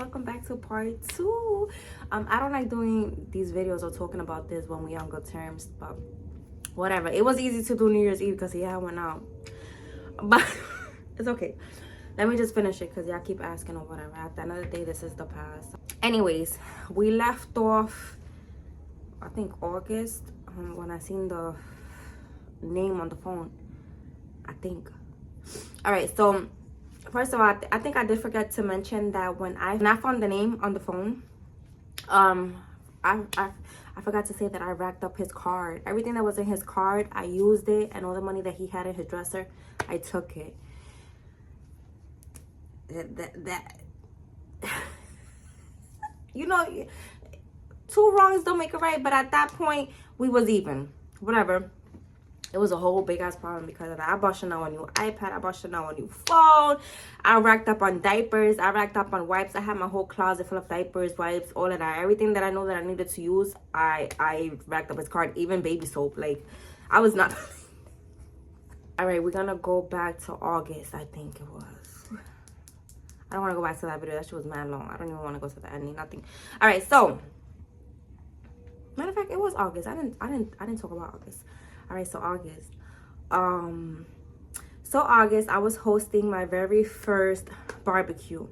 welcome back to part 2. I don't like doing these videos or talking about this when we're on good terms, but whatever. It was easy to do New Year's Eve because he had one out, but it's okay. Let me just finish it because y'all keep asking or whatever. At the end of the day, this is the past. Anyways, we left off, I think August, when I seen the name on the phone, I think. All right, so first of all, I think I did forget to mention that when I found the name on the phone, I forgot to say that I racked up his card. Everything that was in his card, I used it, and all the money that he had in his dresser, I took it. That you know, two wrongs don't make a right, but at that point we was even. Whatever. It was a whole big ass problem because of that. I bought Chanel a new iPad, I bought Chanel a new phone, I racked up on diapers, I racked up on wipes. I had my whole closet full of diapers, wipes, all of that. Everything that I know that I needed to use, I racked up his card, even baby soap. Like, I was not. All right, we're gonna go back to August, I think it was. I don't want to go back to that video. That shit was mad long. I don't even want to go to the ending. Nothing. All right. So, matter of fact, it was August. I didn't talk about August. All right. So August. August, I was hosting my very first barbecue,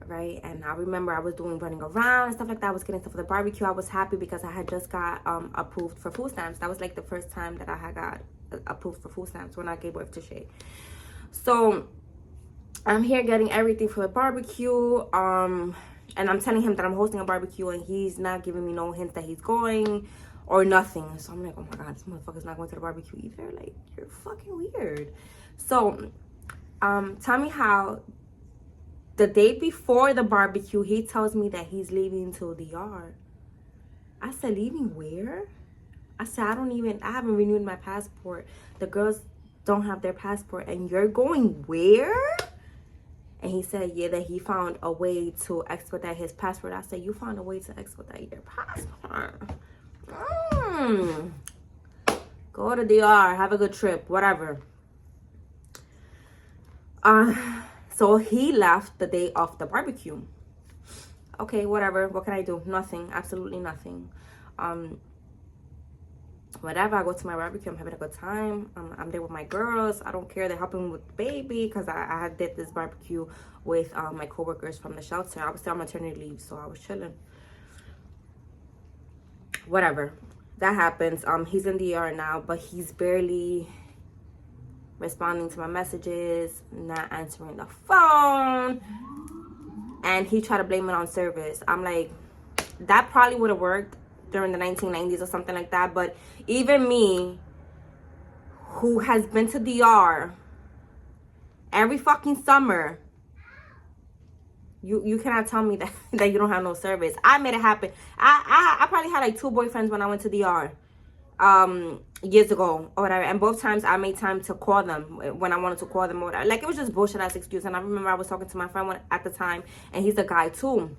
right? And I remember I was running around and stuff like that. I was getting stuff for the barbecue. I was happy because I had just got approved for food stamps. That was like the first time that I had got approved for food stamps when I gave birth to Shay. So I'm here getting everything for the barbecue, and I'm telling him that I'm hosting a barbecue, and he's not giving me no hints that he's going or nothing. So I'm like, oh my god, this motherfucker's not going to the barbecue either. Like, you're fucking weird. So tell me how the day before the barbecue he tells me that he's leaving to the yard. I said, leaving where? I said, I haven't renewed my passport. The girls don't have their passport, and you're going where? And he said, yeah, that he found a way to expedite his passport. I said, you found a way to expedite your passport? Go to DR, have a good trip, whatever. So he left the day of the barbecue. Okay, whatever. What can I do? Nothing. Absolutely nothing. Whatever, I go to my barbecue, I'm having a good time. I'm there with my girls. I don't care, they're helping with the baby because I did this barbecue with my coworkers from the shelter. I was still on maternity leave, so I was chilling. Whatever, that happens. He's in the ER now, but he's barely responding to my messages, not answering the phone, and he tried to blame it on service. I'm like, that probably would have worked during the 1990s or something like that, but even me, who has been to DR every fucking summer, you cannot tell me that that you don't have no service. I made it happen. I probably had like 2 boyfriends when I went to DR years ago or whatever, and both times I made time to call them when I wanted to call them or whatever. Like, it was just bullshit ass excuse. And I remember I was talking to my friend at the time, and he's a guy too.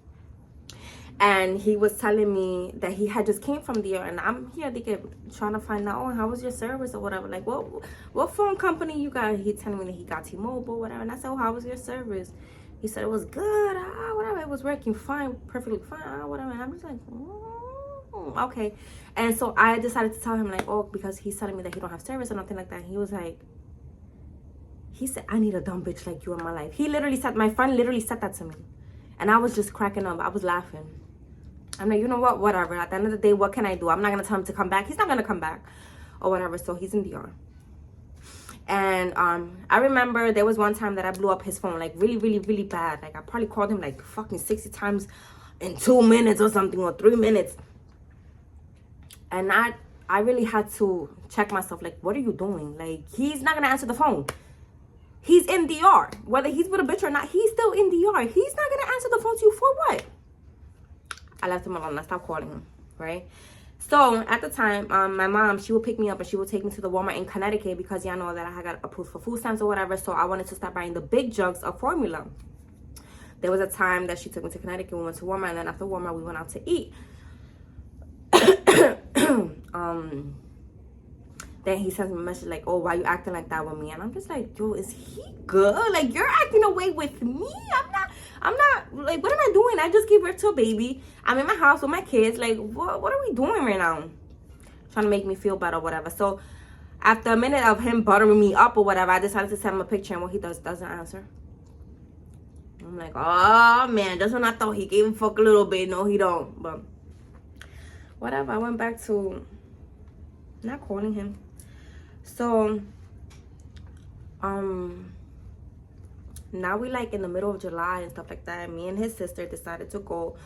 And he was telling me that he had just came from there, and I'm here trying to find out, oh, how was your service or whatever. Like, what phone company you got? He telling me that he got T-Mobile, whatever. And I said, oh, how was your service? He said it was good, whatever. It was working fine, perfectly fine, whatever. And I'm just like, oh, okay. And so I decided to tell him, like, oh, because he's telling me that he don't have service or nothing like that. He was like, he said, I need a dumb bitch like you in my life. My friend literally said that to me. And I was just cracking up. I was laughing. I'm like, you know what? Whatever. At the end of the day, what can I do? I'm not going to tell him to come back. He's not going to come back or whatever. So he's in DR. And I remember there was one time that I blew up his phone, like really, really, really bad. Like, I probably called him like fucking 60 times in 2 minutes or something, or 3 minutes. And I really had to check myself. Like, what are you doing? Like, he's not going to answer the phone. He's in DR. Whether he's with a bitch or not, he's still in DR. He's not going to answer the phone to you for what? I left him alone. I stopped calling him, right? So at the time, my mom, she would pick me up and she would take me to the Walmart in Connecticut because y'all know that I had got approved for food stamps or whatever. So I wanted to start buying the big jugs of formula. There was a time that she took me to Connecticut. We went to Walmart, and then after Walmart, we went out to eat. Then he sends me a message like, oh, why you acting like that with me? And I'm just like, yo, is he good? Like, you're acting away with me? I'm not, like, what am I doing? I just gave birth to a baby. I'm in my house with my kids. Like, what are we doing right now? Trying to make me feel better or whatever. So after a minute of him buttering me up or whatever, I decided to send him a picture, and what he doesn't answer. I'm like, oh man, that's when I thought he gave a fuck a little bit. No, he don't. But whatever, I went back to not calling him. So now we like in the middle of July and stuff like that. Me and his sister decided to go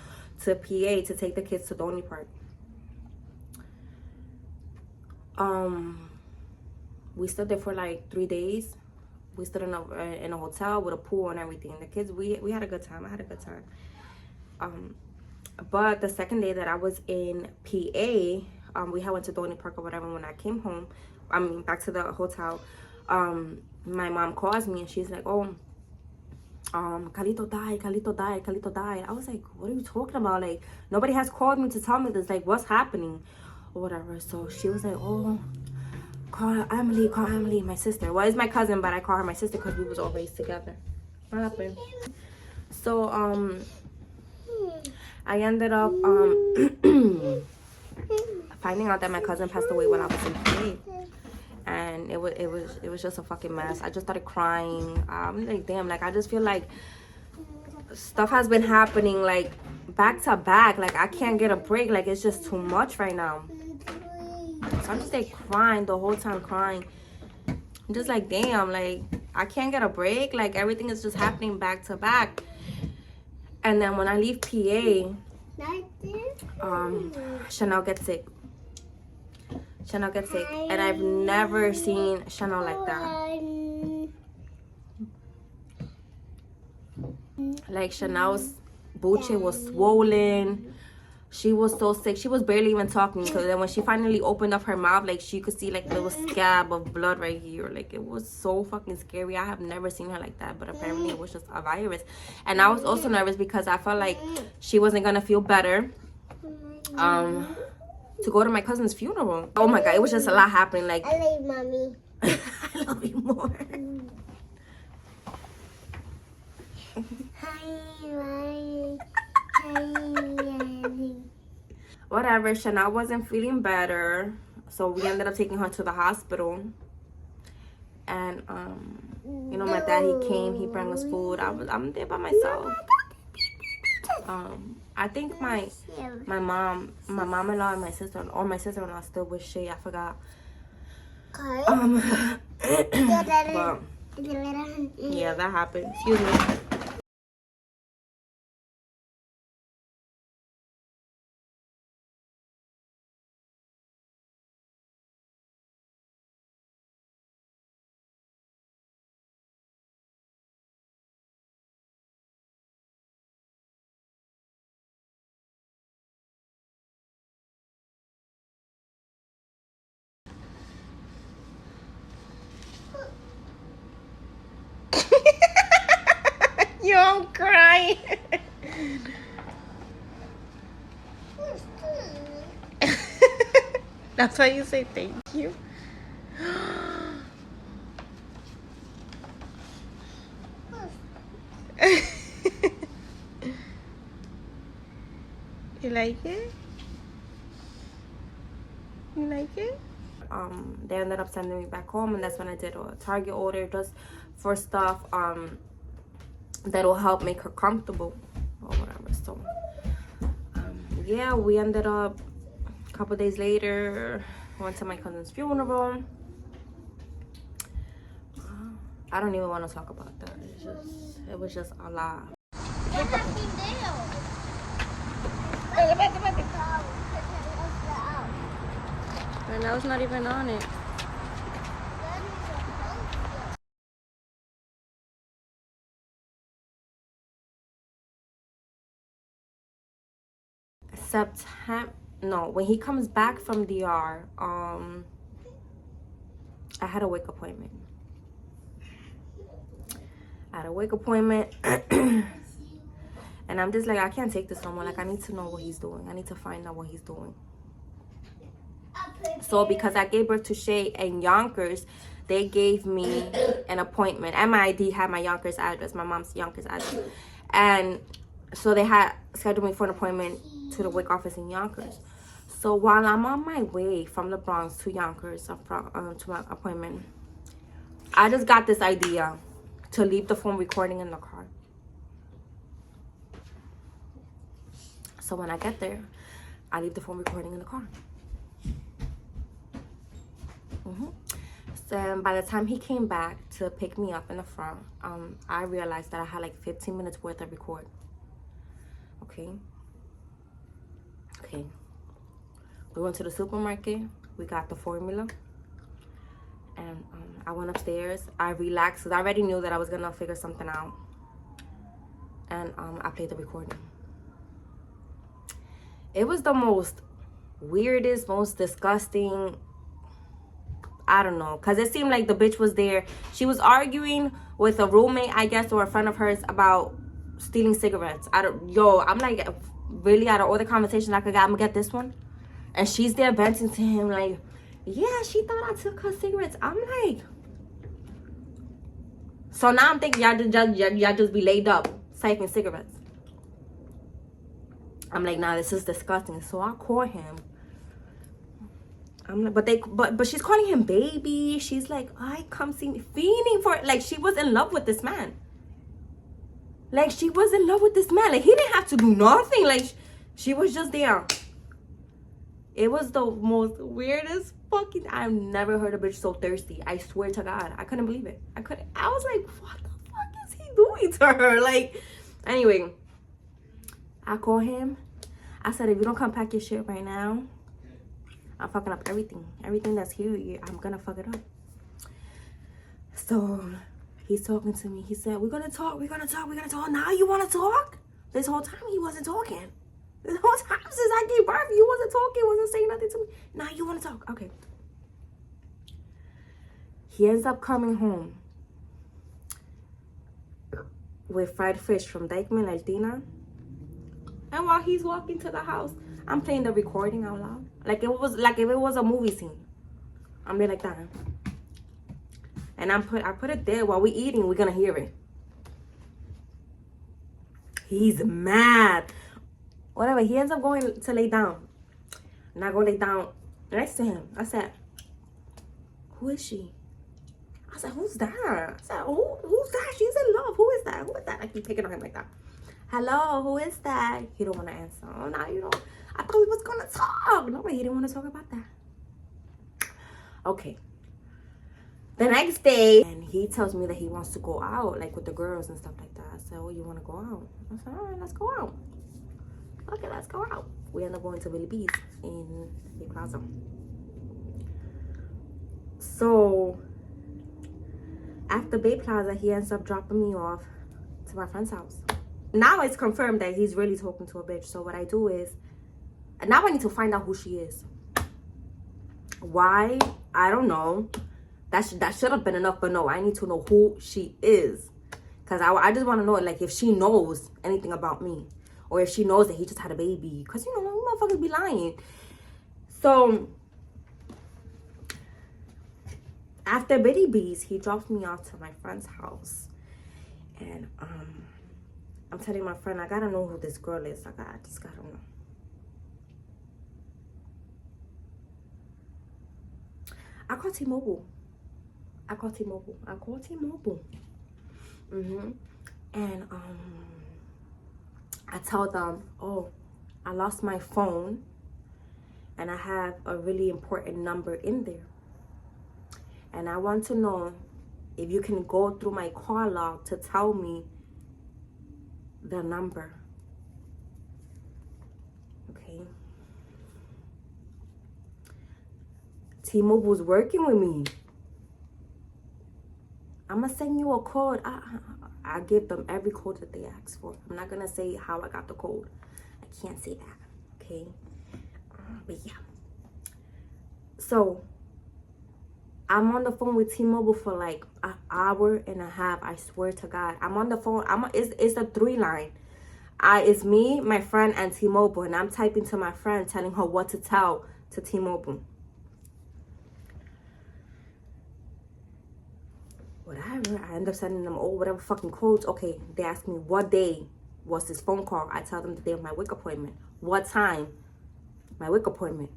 to PA to take the kids to Donny Park. We stood there for like 3 days. We stood in a hotel with a pool and everything. The kids, we had a good time. I had a good time. But the second day that I was in PA, we had went to Donny Park or whatever. When I came home, back to the hotel, my mom calls me and she's like, oh, Carlito died. I was like, what are you talking about? Like, nobody has called me to tell me this. Like, what's happening or whatever. So she was like, oh, call Emily, my sister. Well, it's my cousin, but I call her my sister because we was all raised together. What happened? So I ended up finding out that my cousin passed away when I was in PA. And it was just a fucking mess. I just started crying. I'm like, damn, like, I just feel like stuff has been happening like back to back. Like, I can't get a break. Like, it's just too much right now. So I'm just like crying the whole time, crying. I'm just like, damn, like, I can't get a break. Like, everything is just happening back to back. And then when I leave PA, Chanel gets sick. And I've never seen Chanel like that. Like, Chanel's buche was swollen. She was so sick. She was barely even talking. Because then when she finally opened up her mouth, like, she could see like a little scab of blood right here. Like, it was so fucking scary. I have never seen her like that. But apparently it was just a virus. And I was also nervous because I felt like she wasn't gonna feel better to go to my cousin's funeral. Oh my god, it was just a lot happening. Like, I love mommy. I love you more. Whatever, Chanel wasn't feeling better, so we ended up taking her to the hospital. And you know, my dad, he came, he brought us food. I'm there by myself. I think my mom-in-law and my sister-in-law still with Shay. I forgot. But yeah, that happened. Excuse me. Yo, I'm crying. That's why you say thank you. You like it? You like it? They ended up sending me back home, and that's when I did a Target order just for stuff that'll help make her comfortable or whatever. So yeah, we ended up a couple days later, went to my cousin's funeral. I don't even want to talk about that. It was just a lot. And I was not even on it. September, no, when he comes back from DR, I had a wake appointment. And I'm just like, I can't take this no more. Like, I need to know what he's doing. I need to find out what he's doing. So because I gave birth to Shay in Yonkers, they gave me an appointment. And my ID had my Yonkers address, my mom's Yonkers address. And so they had scheduled me for an appointment to the WIC office in Yonkers. So while I'm on my way from the Bronx to Yonkers to my appointment, I just got this idea to leave the phone recording in the car. So when I get there, I leave the phone recording in the car. So by the time he came back to pick me up in the front, I realized that I had like 15 minutes worth of record. Okay. We went to the supermarket. We got the formula. And I went upstairs. I relaxed because I already knew that I was going to figure something out. And I played the recording. It was the most weirdest, most disgusting, I don't know, because it seemed like the bitch was there. She was arguing with a roommate, I guess, or a friend of hers about stealing cigarettes. I'm like, really, out of all the conversations I could get, I'm gonna get this one? And she's there venting to him like, yeah, she thought I took her cigarettes. I'm like, so now I'm thinking y'all just be laid up siphoning cigarettes. I'm like, nah, this is disgusting. So I call him. I'm like, but she's calling him baby. She's like, I come see me, fiending for it. Like, she was in love with this man. Like, she was in love with this man. Like, he didn't have to do nothing. Like, she was just there. It was the most weirdest fucking... I've never heard a bitch so thirsty. I swear to God. I couldn't believe it. I was like, what the fuck is he doing to her? Like, anyway. I call him. I said, if you don't come pack your shit right now, I'm fucking up everything. Everything that's here, I'm gonna fuck it up. So, he's talking to me. He said, we're gonna talk. Now you wanna talk? This whole time he wasn't talking. This whole time since I gave birth, you wasn't talking, wasn't saying nothing to me. Now you wanna talk. Okay. He ends up coming home with fried fish from Dykeman, Altina. And while he's walking to the house, I'm playing the recording out loud. Like if it was a movie scene. I'm there like that. And I put it there while we eating, we're gonna hear it. He's mad. Whatever, he ends up going to lay down. And I go lay down next to him. I said, who is she? I said, who's that? I said, who's that? She's in love. Who is that? Who is that? I keep picking on him like that. Hello, who is that? He don't want to answer. Oh, now you don't. I thought we was going to talk. No, but he didn't want to talk about that. Okay. The next day, and he tells me that he wants to go out, like with the girls and stuff like that. I said, oh, you want to go out? I said, all right, let's go out. Okay, let's go out. We end up going to Billy B's in the plaza. So, after Bay Plaza, he ends up dropping me off to my friend's house. Now it's confirmed that he's really talking to a bitch. So what I do is, now I need to find out who she is. Why? I don't know. That should have been enough, but no, I need to know who she is. Because I just want to know, like, if she knows anything about me. Or if she knows that he just had a baby. Because, you know, motherfuckers be lying. So, after Biddy B's, he drops me off to my friend's house. And, I'm telling my friend, I gotta know who this girl is. I just gotta know. I call T-Mobile. And I tell them, oh, I lost my phone and I have a really important number in there. And I want to know if you can go through my call log to tell me the number. Okay. T-Mobile's working with me. I'm gonna send you a code. I give them every code that they ask for. I'm not gonna say how I got the code. I can't say that. Okay. But yeah. So I'm on the phone with T-Mobile for like an hour and a half. I swear to God. I'm on the phone. It's a 3-line. It's me, my friend, and T-Mobile. And I'm typing to my friend, telling her what to tell to T-Mobile. Whatever. I end up sending them all whatever fucking codes. Okay, they ask me what day What's this phone call? I tell them the day of my wig appointment. What time? My wig appointment.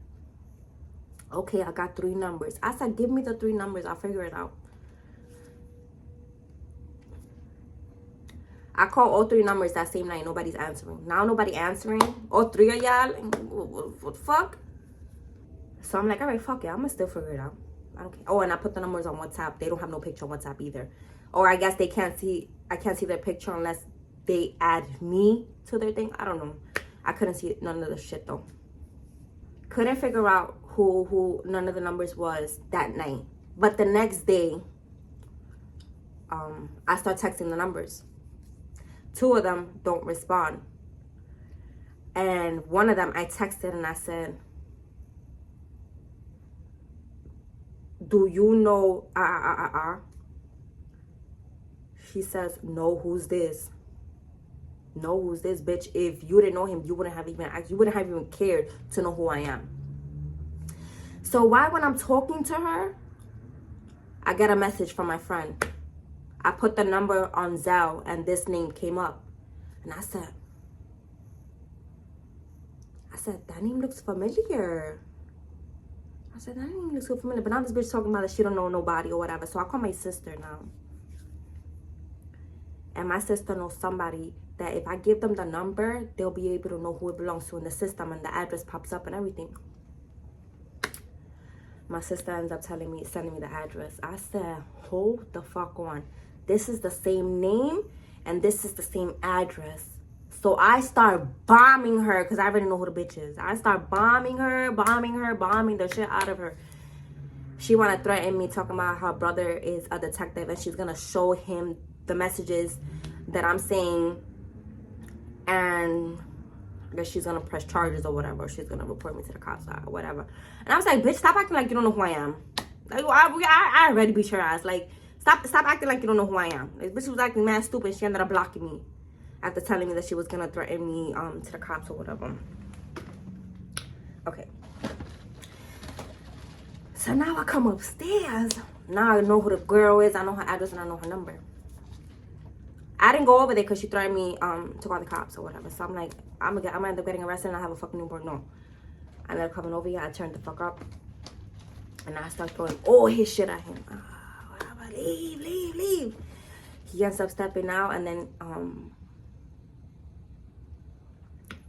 Okay, I got 3 numbers. I said, give me the 3 numbers. I'll figure it out. I call all 3 numbers that same night. Nobody's answering. Now nobody answering. All 3 of y'all. What the fuck? So I'm like, all right, fuck it. I'm going to still figure it out. I don't care. Oh, and I put the numbers on WhatsApp. They don't have no picture on WhatsApp either. Or I guess they can't see. I can't see their picture unless they add me to their thing. I don't know. I couldn't see none of the shit though. Couldn't figure out who none of the numbers was that night. But the next day, I start texting the numbers. 2 of them don't respond. And one of them I texted and I said, do you know She says, no, who's this? No, who's this, bitch? If you didn't know him, you wouldn't have even cared to know who I am. So why, when I'm talking to her, I get a message from my friend. I put the number on Zelle and this name came up. And I said, that name looks familiar. I said, that name looks so familiar. But now this bitch talking about that she don't know nobody or whatever. So I call my sister now. And my sister knows somebody that if I give them the number, they'll be able to know who it belongs to in the system, and the address pops up and everything. My sister ends up sending me the address. I said, hold the fuck on. This is the same name and this is the same address. So I start bombing her because I already know who the bitch is. I start bombing the shit out of her. She want to threaten me, talking about her brother is a detective and she's going to show him the messages that I'm saying, and I guess she's gonna press charges or whatever. She's gonna report me to the cops or whatever. And I was like, bitch, stop acting like you don't know who I am. Like, I already beat your ass. Like, stop acting like you don't know who I am. Like, bitch was acting mad stupid. She ended up blocking me after telling me that she was gonna threaten me to the cops or whatever. Okay. So now I come upstairs. Now I know who the girl is. I know her address and I know her number. I didn't go over there because she threatened me to call the cops or whatever. So I'm like, I'm gonna end up getting arrested and I have a fucking newborn. No. I ended up coming over here. I turned the fuck up. And I start throwing all his shit at him. Whatever. Leave. He ends up stepping out. And then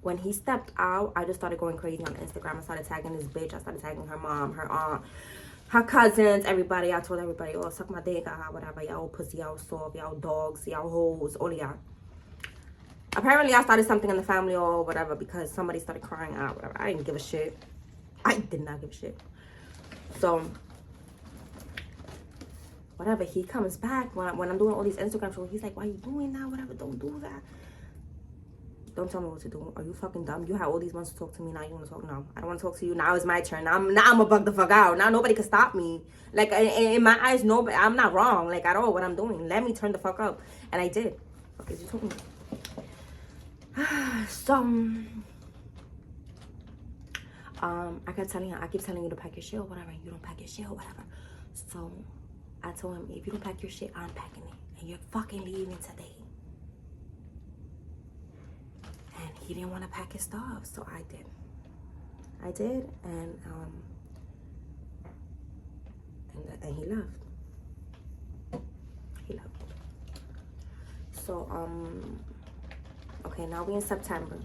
when he stepped out, I just started going crazy on Instagram. I started tagging this bitch. I started tagging her mom, her aunt, her cousins, everybody. I told everybody, oh, suck my dick, whatever. Y'all pussy, y'all soft, y'all dogs, y'all hoes, all of y'all. Apparently, I started something in the family or whatever because somebody started crying out, whatever. I didn't give a shit. I did not give a shit. So, whatever. He comes back when I'm doing all these Instagram shows. He's like, why you doing that? Whatever, don't do that. Don't tell me what to do. Are you fucking dumb? You had all these months to talk to me. Now you want to talk? No, I don't want to talk to you. Now it's my turn. Now I'm gonna bug the fuck out. Now nobody can stop me. Like in my eyes, nobody. I'm not wrong. Like at all. What I'm doing. Let me turn the fuck up, and I did. What is you talking about? So I keep telling you to pack your shit or whatever. And you don't pack your shit or whatever. So I told him, if you don't pack your shit, I'm packing it, and you're fucking leaving today. And he didn't want to pack his stuff, so I did, and he left. So okay, now we in September.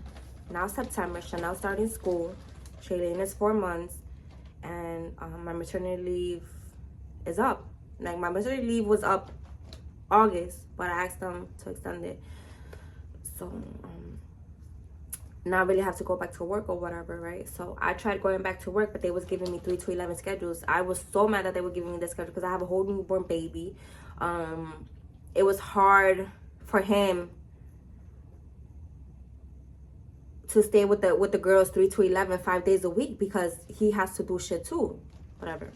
Now September, Chanel starting school. Shailene is 4 months, and my maternity leave is up. Like my maternity leave was up August, but I asked them to extend it. So now I really have to go back to work or whatever, right? So I tried going back to work, but they was giving me 3 to 11 schedules. I was so mad that they were giving me this schedule because I have a whole newborn baby. It was hard for him to stay with the girls 3 to 11, 5 days a week because he has to do shit too, whatever.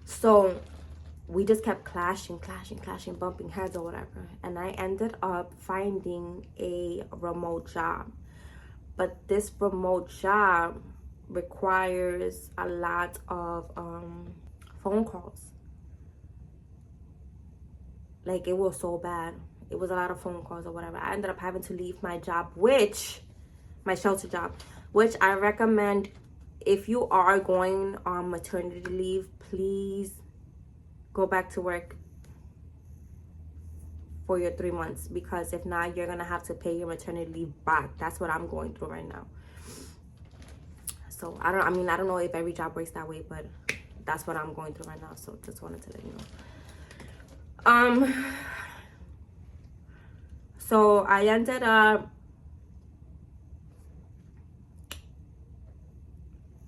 So we just kept clashing, bumping heads or whatever. And I ended up finding a remote job. But this remote job requires a lot of phone calls. Like, it was so bad. it was a lot of phone calls or whatever. I ended up having to leave my job, my shelter job, which I recommend if you are going on maternity leave, please go back to work for your 3 months, because if not, you're gonna have to pay your maternity leave back. That's what I'm going through right now. So I don't know if every job works that way, but that's what I'm going through right now. So just wanted to let you know. So I ended up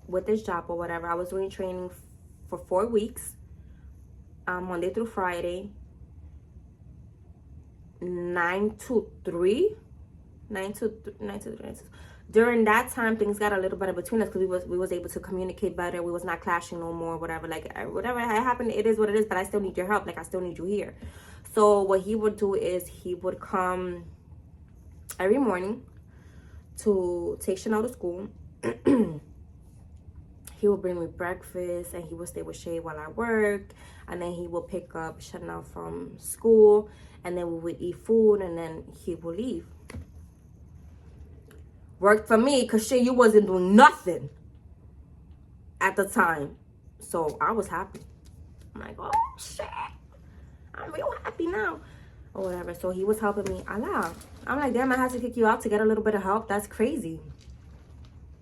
with this job or whatever. I was doing training for 4 weeks, Monday through Friday, 9 to 3. During that time, things got a little better between us because we was able to communicate better. We was not clashing no more, whatever. Like, whatever happened, it is what it is, but I still need your help. Like, I still need you here. So what he would do is he would come every morning to take Chanel to school. He would bring me breakfast, and he would stay with Shay while I worked, and then he would pick up Chanel from school, and then we would eat food, and then he would leave. Worked for me, because Shay, you wasn't doing nothing at the time. So I was happy. I'm like, oh shit, I'm real happy now. Or whatever. So he was helping me a lot. I'm like, damn, I had to kick you out to get a little bit of help. That's crazy.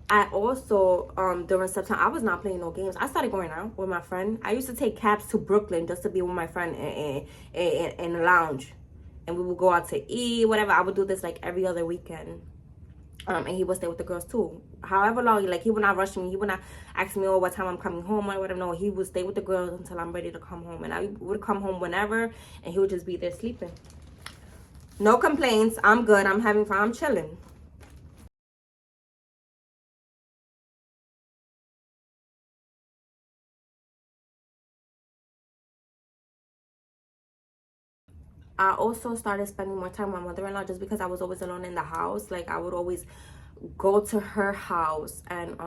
I also, during September, I was not playing no games. I started going out with my friend. I used to take cabs to Brooklyn just to be with my friend in the lounge. And we would go out to eat, whatever. I would do this like every other weekend. And he would stay with the girls too. However long, like, he would not rush me. He would not ask me, oh, what time I'm coming home or whatever. No, he would stay with the girls until I'm ready to come home. And I would come home whenever, and he would just be there sleeping. No complaints. I'm good. I'm having fun. I'm chilling. I also started spending more time with my mother-in-law just because I was always alone in the house. Like, I would always go to her house and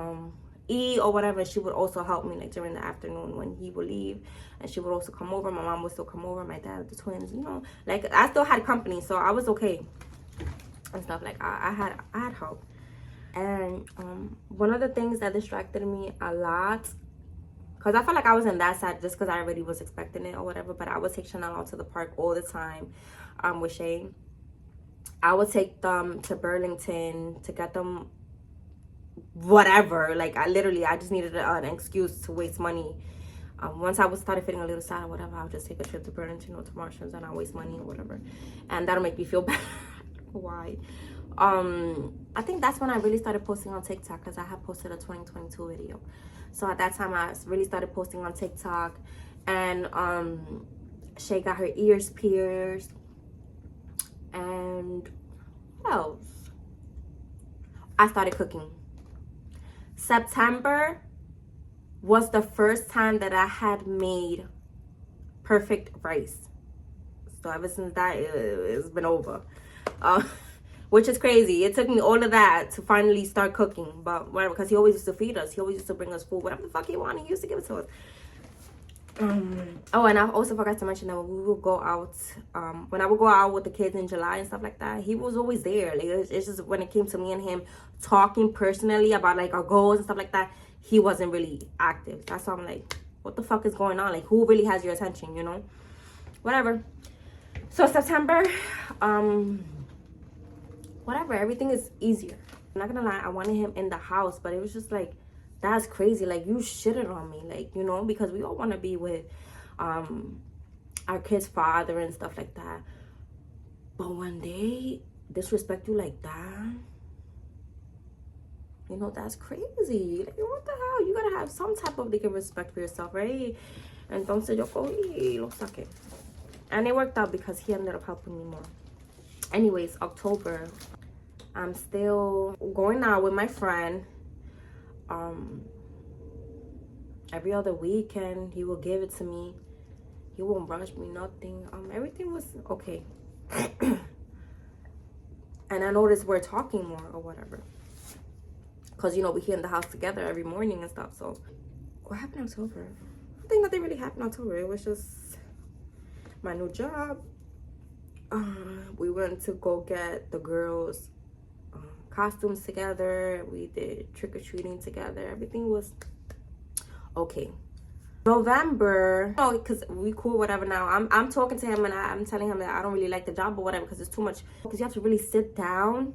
eat or whatever. She would also help me, like, during the afternoon when he would leave, and she would also come over. My mom would still come over, my dad, the twins, you know, like, I still had company, so I was okay and stuff. Like, I had help. And one of the things that distracted me a lot, because I felt like I wasn't that sad just because I already was expecting it or whatever, but I would take Chanel out to the park all the time with Shay. I would take them to Burlington to get them whatever. Like, I just needed an excuse to waste money. Once I started feeling a little sad or whatever, I would just take a trip to Burlington or to Marshalls, and I'll waste money or whatever. And that'll make me feel bad. Why? I think that's when I really started posting on TikTok, because I had posted a 2022 video. So at that time, I really started posting on TikTok, and Shay got her ears pierced. And what else? I started cooking. September was the first time that I had made perfect rice. So ever since that, it's been over. Which is crazy. It took me all of that to finally start cooking. But whatever, because he always used to feed us. He always used to bring us food. Whatever the fuck he wanted, he used to give it to us. Oh, and I also forgot to mention that when we would go out, when I would go out with the kids in July and stuff like that, he was always there. Like, it's just when it came to me and him talking personally about, like, our goals and stuff like that, he wasn't really active. That's why I'm like, what the fuck is going on? Like, who really has your attention, you know? Whatever. So September, whatever, everything is easier. I'm not gonna lie, I wanted him in the house, but it was just like, that's crazy. Like, you shitted on me, like, you know, because we all want to be with our kid's father and stuff like that. But when they disrespect you like that, you know, that's crazy. Like, what the hell? You gotta have some type of, like, respect for yourself, right? And don't say, yo, looks like it. And it worked out because he ended up helping me more. Anyways, October, I'm still going out with my friend. Every other weekend, he will give it to me. He won't rush me, nothing. Everything was okay. And I noticed we're talking more or whatever. Because, you know, we're here in the house together every morning and stuff. So, what happened in October? I think nothing really happened in October. It was just my new job, We went to go get the girls costumes together. We did trick-or-treating together. Everything was okay. November, oh, because we cool, whatever. Now I'm talking to him and I'm telling him that I don't really like the job or whatever because it's too much, because you have to really sit down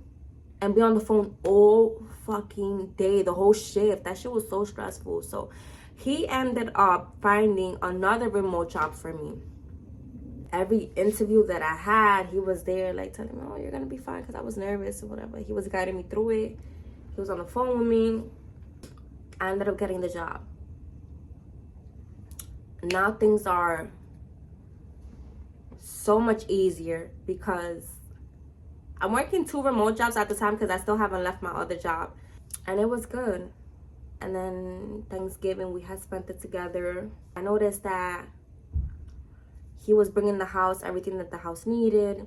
and be on the phone all fucking day, the whole shift. That shit was so stressful. So he ended up finding another remote job for me. Every interview that I had, he was there like telling me, oh, you're gonna be fine, because I was nervous or whatever. He was guiding me through it. He was on the phone with me. I ended up getting the job. Now things are so much easier because I'm working 2 remote jobs at the time because I still haven't left my other job, and it was good. And then Thanksgiving, we had spent it together. I noticed that he was bringing the house everything that the house needed.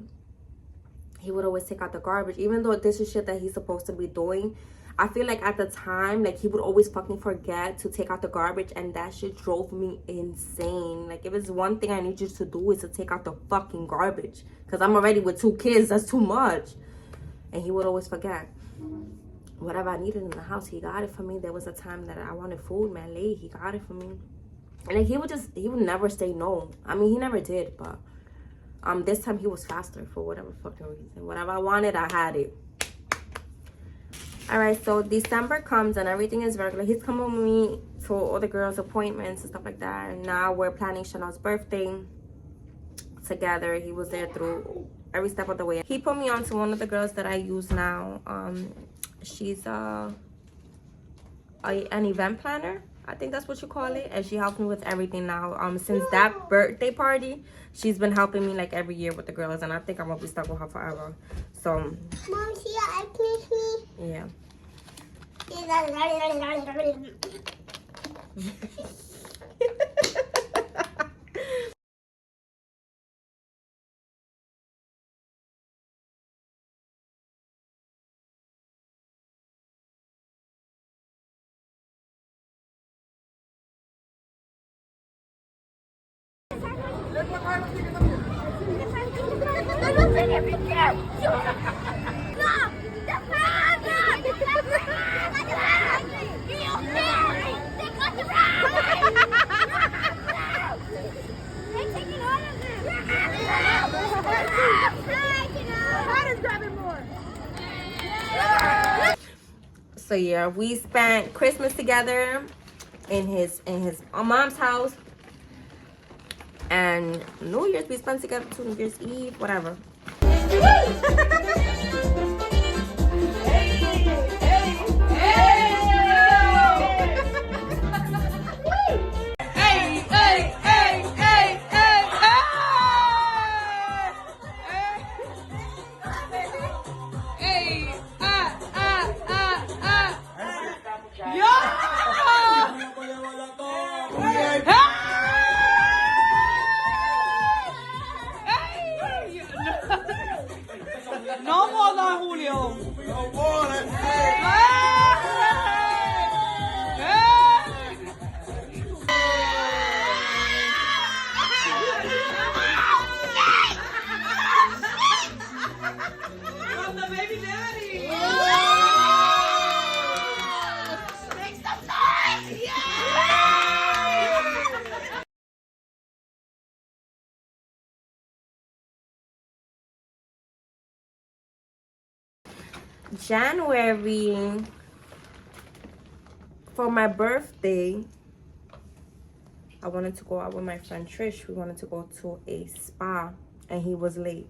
He would always take out the garbage, even though this is shit that he's supposed to be doing. I feel like at the time, like, he would always fucking forget to take out the garbage, and that shit drove me insane. Like, if it's one thing I need you to do is to take out the fucking garbage, because I'm already with 2 kids. That's too much. And he would always forget. Whatever I needed in the house, he got it for me. There was a time that I wanted food, man, late. He got it for me. And like, he would never say no. I mean, he never did, but this time he was faster for whatever fucking reason. Whatever I wanted, I had it. All right, so December comes and everything is regular. He's coming with me to all the girls' appointments and stuff like that. And now we're planning Chanel's birthday together. He was there through every step of the way. He put me on to one of the girls that I use now. She's an event planner, I think that's what you call it, and she helps me with everything now. Since that birthday party, she's been helping me like every year with the girls, and I think I'm gonna be stuck with her forever. So Mom, see your eye me? Yeah. So yeah, we spent Christmas together in his mom's house, and New Year's we spent together too. New Year's Eve, whatever. No more than Julio. No more. From the baby daddy. Make some noise. Yeah. January, for my birthday, I wanted to go out with my friend Trish. We wanted to go to a spa, and he was late.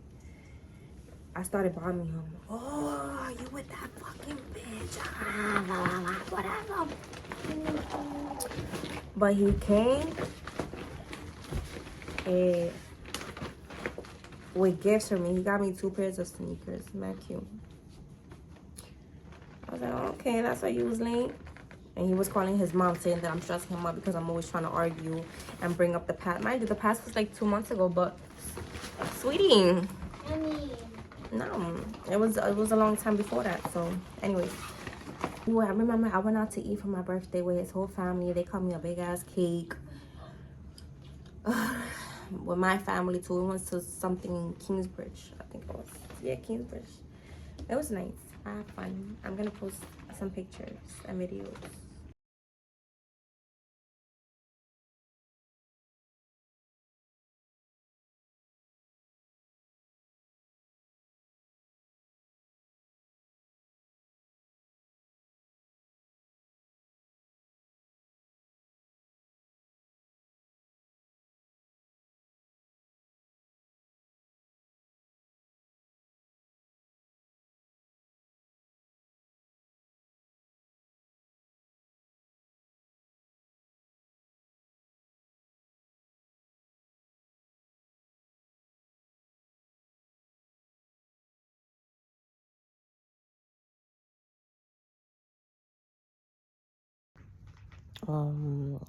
I started bombing him. Oh, you with that fucking bitch? Whatever. But he came with gifts for me. He got me 2 pairs of sneakers. Not cute. I was like, oh, okay, that's why you was late. And he was calling his mom, saying that I'm stressing him out because I'm always trying to argue and bring up the past. Mind you, the past was like 2 months ago, but sweetie, no, it was a long time before that. So anyways, ooh, I remember I went out to eat for my birthday with his whole family. They cut me a big ass cake. with my family too. We went to something in Kingsbridge. I think it was. Yeah, Kingsbridge. It was nice. I had fun. I'm gonna post some pictures and videos.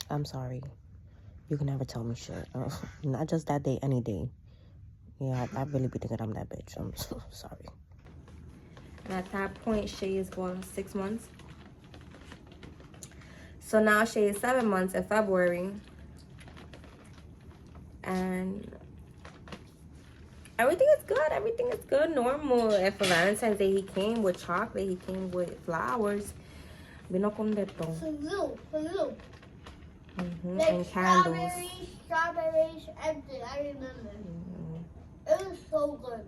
I'm sorry. You can never tell me shit. Not just that day, any day. Yeah, I really be thinking I'm that bitch. I'm so sorry. And at that point, Shay is going 6 months. So now Shay is 7 months in February. And everything is good. Everything is good. Normal. And for Valentine's Day, he came with chocolate. He came with flowers. Vino con de todo. For you. Like and candles. Strawberries, everything. I remember. It was so good.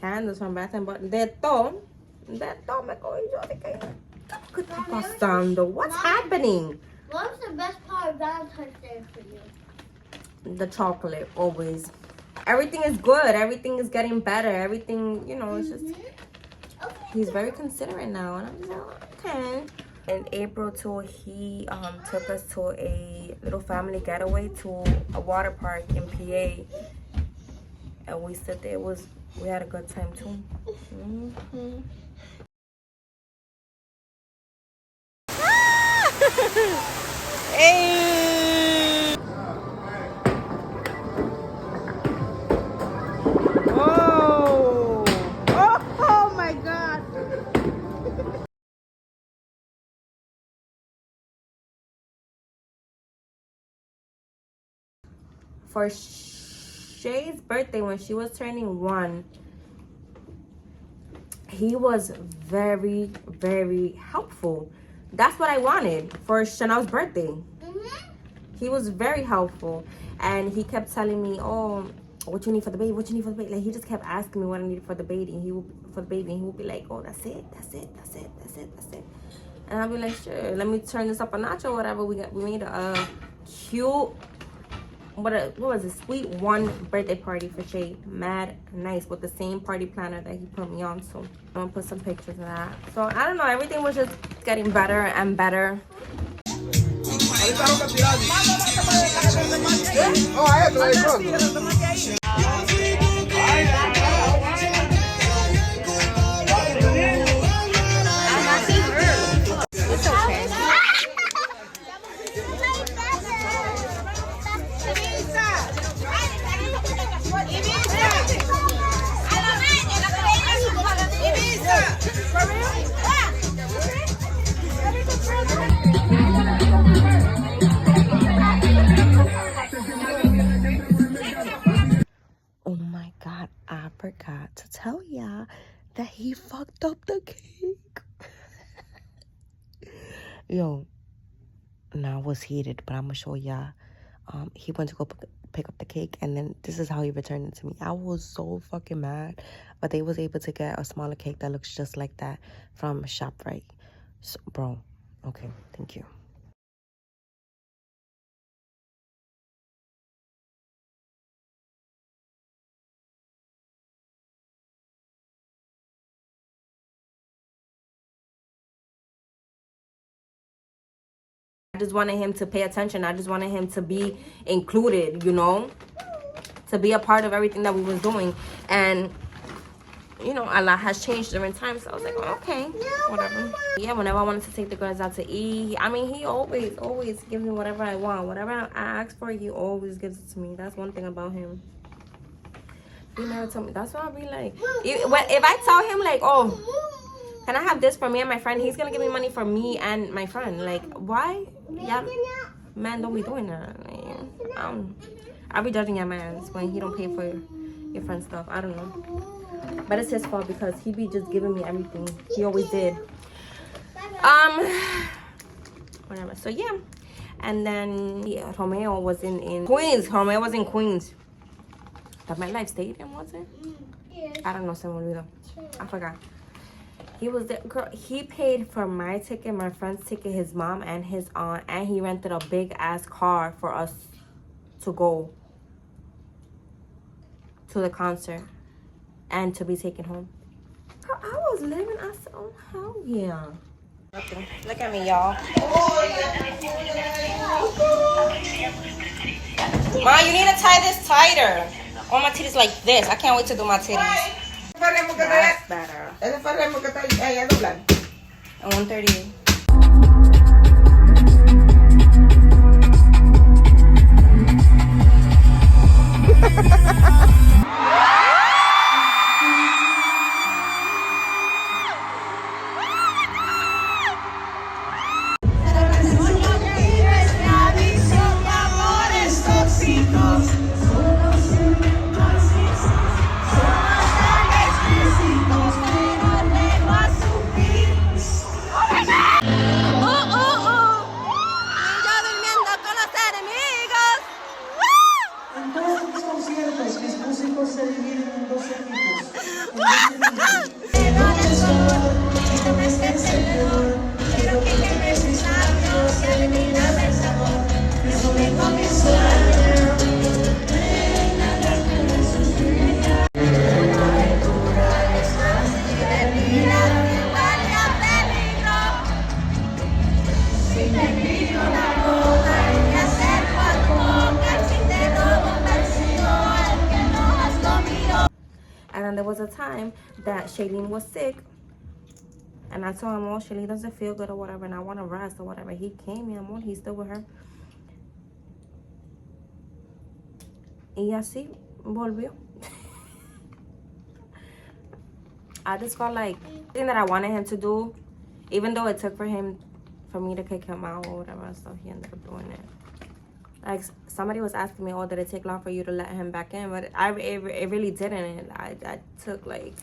Candles from Bath and Body. De todo. De todo me cojo yo de que. ¿Qué está pasando? What's happening? What was the best part of Valentine's Day for you? The chocolate, always. Everything is good. Everything is getting better. Everything, you know, it's just. Okay. He's very considerate now. And I'm just like, okay. In April too, he took us to a little family getaway to a water park in PA, and we sit there. We had a good time too. Hey! Whoa! Oh my God! For Shay's birthday, when she was turning 1, he was very, very helpful. That's what I wanted for Chanel's birthday. He was very helpful, and he kept telling me, "Oh, what you need for the baby? What you need for the baby?" Like he just kept asking me what I needed for the baby. And he would be like, "Oh, that's it, that's it, that's it, that's it, that's it." And I'll be like, "Sure, let me turn this up a notch or whatever." We made a cute, what was it, sweet 1 birthday party for Shay. Mad nice, with the same party planner that he put me on. So I'm gonna put some pictures of that. So I don't know, everything was just getting better and better. It's okay. Oh my God, I forgot to tell y'all that he fucked up the cake. Yo, now I was heated, but I'm gonna show y'all. He went to go pick up the cake, and then this is how he returned it to me. I was so fucking mad, but they was able to get a smaller cake that looks just like that from ShopRite. So, bro, okay, thank you. I just wanted him to pay attention. I just wanted him to be included, you know, to be a part of everything that we was doing. And, you know, a lot has changed during time. So I was like, oh, okay, whatever. Yeah, whenever I wanted to take the girls out to eat, I mean, he always gives me whatever I want. Whatever I ask for, he always gives it to me. That's one thing about him. He never told me. That's why I'll be like, if I tell him, like, oh, can I have this for me and my friend? He's going to give me money for me and my friend. Like, why? Yeah. Men don't be doing that. Like, I'll be judging your mans when he don't pay for your friend's stuff. I don't know. But it's his fault because he be just giving me everything. He always did. Whatever. So yeah. And then yeah, Romeo was in Queens. Romeo was in Queens. The MetLife Stadium, was it? I don't know, se me olvidó. I forgot. He was there. Girl, he paid for my ticket, my friend's ticket, his mom and his aunt, and he rented a big ass car for us to go to the concert and to be taken home. Girl, I was living. I said, oh hell yeah. Okay. Look at me, y'all. Ma, you need to tie this tighter. All my titties like this. I can't wait to do my titties. That's better. And 138. And then there was a time that Shailene was sick. And I told him, oh, Shailene doesn't feel good or whatever. And I want to rest or whatever. He came, mi amor. He's still with her. Y así volvió. I just felt like the thing that I wanted him to do, even though it took for me to kick him out or whatever, so he ended up doing it. Like, somebody was asking me, oh, did it take long for you to let him back in? But it really didn't. I took like,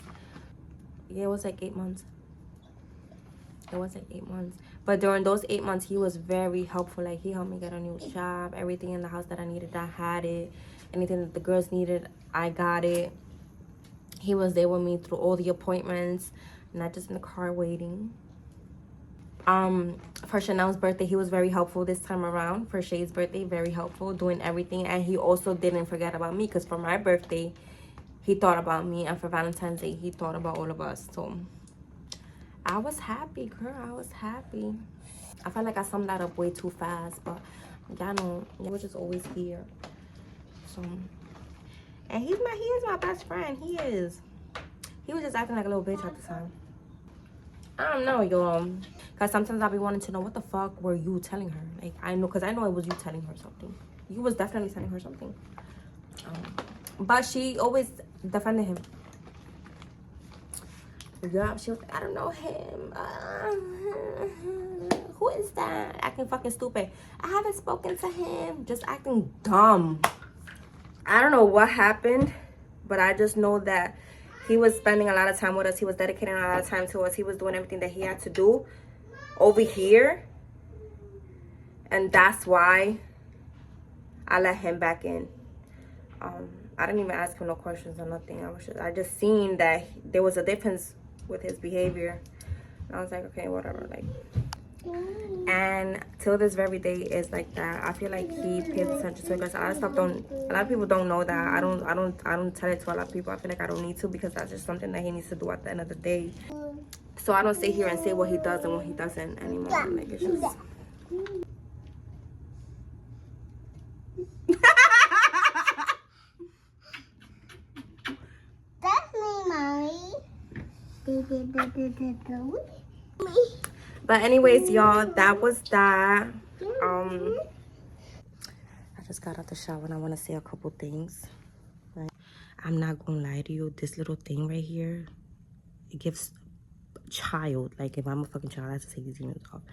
yeah, it was like 8 months. It was like 8 months. But during those 8 months, he was very helpful. Like, he helped me get a new job. Everything in the house that I needed, I had it. Anything that the girls needed, I got it. He was there with me through all the appointments, not just in the car waiting. For Chanel's birthday, he was very helpful this time around. For Shay's birthday, very helpful, doing everything. And he also didn't forget about me, because for my birthday, he thought about me. And for Valentine's Day, he thought about all of us. So I was happy, girl. I was happy. I felt like I summed that up way too fast, but y'all know, they were just always here. So, and he is my best friend. He is. He was just acting like a little bitch at the time. I don't know, y'all. Because sometimes I'll be wanting to know, what the fuck were you telling her? Like, I know, because I know it was you telling her something. You was definitely telling her something. But she always defended him. Yeah, she was like, I don't know him. Who is that? Acting fucking stupid. I haven't spoken to him. Just acting dumb. I don't know what happened, but I just know that he was spending a lot of time with us. He was dedicating a lot of time to us. He was doing everything that he had to do over here. And that's why I let him back in. I didn't even ask him no questions or nothing. I just seen that there was a difference with his behavior. And I was like, okay, whatever. Like, and till this very day is like that. I feel like he pays attention to it, because a lot of people don't know that. I don't tell it to a lot of people. I feel like I don't need to, because that's just something that he needs to do at the end of the day. So I don't sit here and say what he does and what he doesn't anymore. Like, it's just That's me, mommy. But anyways, y'all, that was that. I just got out the shower and I want to say a couple things. Right? I'm not gonna lie to you, this little thing right here, it gives child, like if I'm a fucking child, I have to take these units off.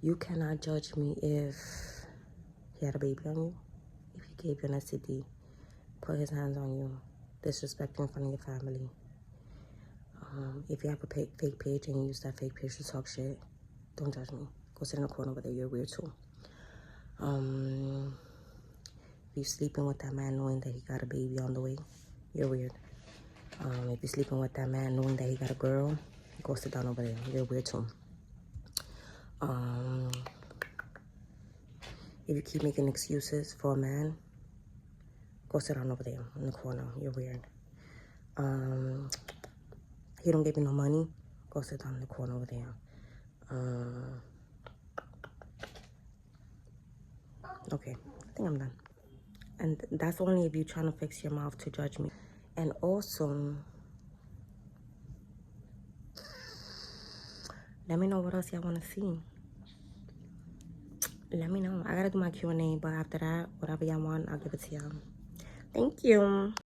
You cannot judge me if he had a baby on you, if he gave you an STD, put his hands on you, disrespect you in front of your family. If you have a fake page and you use that fake page to talk shit, don't judge me. Go sit in the corner over there. You're weird too. If you're sleeping with that man knowing that he got a baby on the way, you're weird. If you're sleeping with that man knowing that he got a girl, go sit down over there. You're weird too. If you keep making excuses for a man, go sit down over there in the corner. You're weird. He don't give you no money, go sit down in the corner over there. Okay, I think I'm done. And that's only if you're trying to fix your mouth to judge me. And also, let me know what else y'all want to see. Let me know. I gotta do my Q&A, but after that, whatever y'all want, I'll give it to y'all. Thank you.